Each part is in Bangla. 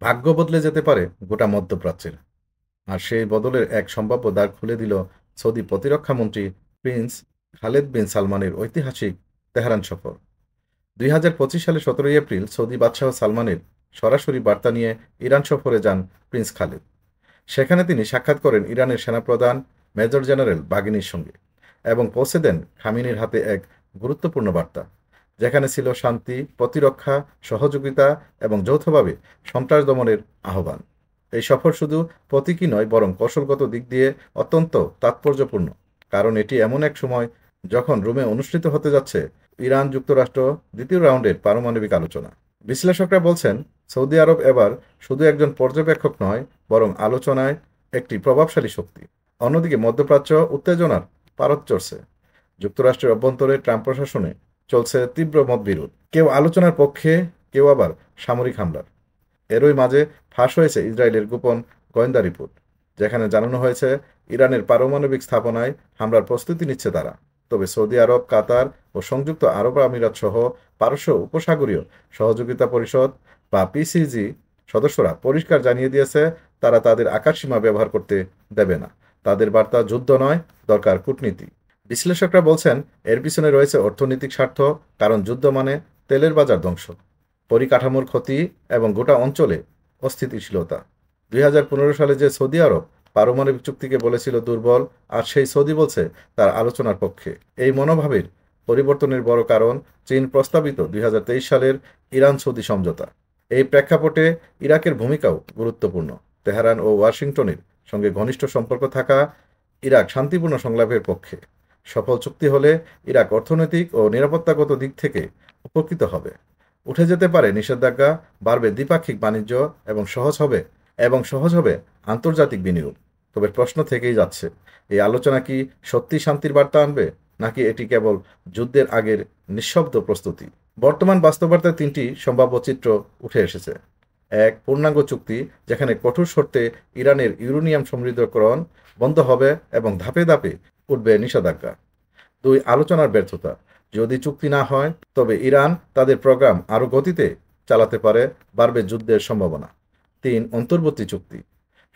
ভাগ্য বদলে যেতে পারে গোটা মধ্যপ্রাচ্যের। আর সেই বদলের এক সম্ভাব্য দ্বার খুলে দিল সৌদি প্রতিরক্ষামন্ত্রী প্রিন্স খালেদ বিন সালমানের ঐতিহাসিক তেহরান সফর। ২০২৫ সালে ১৭ এপ্রিল সৌদি বাদশাহ সালমানের সরাসরি বার্তা নিয়ে ইরান সফরে যান প্রিন্স খালেদ। সেখানে তিনি সাক্ষাৎ করেন ইরানের সেনাপ্রধান মেজর জেনারেল বাগিনির সঙ্গে এবং পৌঁছে দেন খামিনির হাতে এক গুরুত্বপূর্ণ বার্তা, যেখানে ছিল শান্তি, প্রতিরক্ষা, সহযোগিতা এবং যৌথভাবে সন্ত্রাস দমনের আহ্বান। এই সফর শুধু প্রতীকী নয়, বরং কৌশলগত দিক দিয়ে অত্যন্ত তাৎপর্যপূর্ণ, কারণ এটি এমন এক সময় যখন রোমে অনুষ্ঠিত হতে যাচ্ছে ইরান যুক্তরাষ্ট্র দ্বিতীয় রাউন্ডের পারমাণবিক আলোচনা। বিশ্লেষকরা বলছেন, সৌদি আরব এবার শুধু একজন পর্যবেক্ষক নয়, বরং আলোচনায় একটি প্রভাবশালী শক্তি। অন্যদিকে মধ্যপ্রাচ্য উত্তেজনার পারদ চড়ছে। যুক্তরাষ্ট্রের অভ্যন্তরে ট্রাম্প প্রশাসনে চলছে তীব্র মতবিরোধ, কেউ আলোচনার পক্ষে, কেউ আবার সামরিক হামলার। এরই মাঝে ফাঁস হয়েছে ইসরায়েলের গোপন গোয়েন্দা রিপোর্ট, যেখানে জানানো হয়েছে ইরানের পারমাণবিক স্থাপনায় হামলার প্রস্তুতি নিচ্ছে তারা। তবে সৌদি আরব, কাতার ও সংযুক্ত আরব আমিরাত সহ পারস্য উপসাগরীয় সহযোগিতা পরিষদ বা পিসিজি সদস্যরা পরিষ্কার জানিয়ে দিয়েছে তারা তাদের আকাশসীমা ব্যবহার করতে দেবে না। তাদের বার্তা যুদ্ধ নয়, দরকার কূটনীতি। বিশ্লেষকরা বলছেন, এর পিছনে রয়েছে অর্থনৈতিক স্বার্থ, কারণ যুদ্ধ মানে তেলের বাজার ধ্বংস, পরিকাঠামোর ক্ষতি এবং গোটা অঞ্চলে অস্থিতিশীলতা। ২০১৫ সালে যে সৌদি আরব পারমাণবিক চুক্তিকে বলেছিল দুর্বল, আর সেই সৌদি বলছে তার আলোচনার পক্ষে। এই মনোভাবের পরিবর্তনের বড় কারণ চীন প্রস্তাবিত ২০২৩ সালের ইরান সৌদি সমঝোতা। এই প্রেক্ষাপটে ইরাকের ভূমিকাও গুরুত্বপূর্ণ। তেহরান ও ওয়াশিংটনের সঙ্গে ঘনিষ্ঠ সম্পর্ক থাকা ইরাক শান্তিপূর্ণ সংলাপের পক্ষে। সফল চুক্তি হলে ইরাক অর্থনৈতিক ও নিরাপত্তাগত দিক থেকে উপকৃত হবে। উঠে যেতে পারে নিষেধাজ্ঞা, বাড়বে দ্বিপাক্ষিক বাণিজ্য এবং সহজ হবে আন্তর্জাতিক বিনিয়োগ। তবে প্রশ্ন থেকেই যাচ্ছে, এই আলোচনা কি সত্যি শান্তির বার্তা আনবে, নাকি এটি কেবল যুদ্ধের আগের নিঃশব্দ প্রস্তুতি? বর্তমান বাস্তবতায় তিনটি সম্ভাব্য চিত্র উঠে এসেছে। এক, পূর্ণাঙ্গ চুক্তি, যেখানে কঠোর শর্তে ইরানের ইউরেনিয়াম সমৃদ্ধকরণ বন্ধ হবে এবং ধাপে ধাপে উঠবে নিষেধাজ্ঞা। দুই, আলোচনার ব্যর্থতা। যদি চুক্তি না হয়, তবে ইরান তাদের প্রোগ্রাম আরও গতিতে চালাতে পারে, বাড়বে যুদ্ধের সম্ভাবনা। তিন, অন্তর্বর্তী চুক্তি।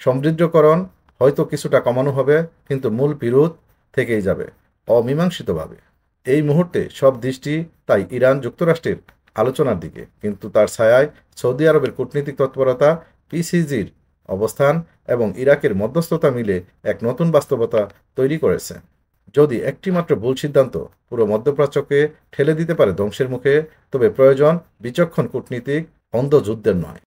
সমৃদ্ধকরণ হয়তো কিছুটা কমানো হবে, কিন্তু মূল বিরোধ থেকেই যাবে অমীমাংসিতভাবে। এই মুহূর্তে সব দৃষ্টি তাই ইরান যুক্তরাষ্ট্রের আলোচনার দিকে, কিন্তু তার ছায়ায় সৌদি আরবের কূটনীতিক তৎপরতা, পিসিজির অবস্থান এবং ইরাকের মধ্যস্থতা মিলে এক নতুন বাস্তবতা তৈরি করেছে। যদি একটিমাত্র ভুল সিদ্ধান্ত পুরো মধ্যপ্রাচ্যকে ঠেলে দিতে পারে ধ্বংসের মুখে, তবে প্রয়োজন বিচক্ষণ কূটনীতিক, অন্ধ যুদ্ধের নয়।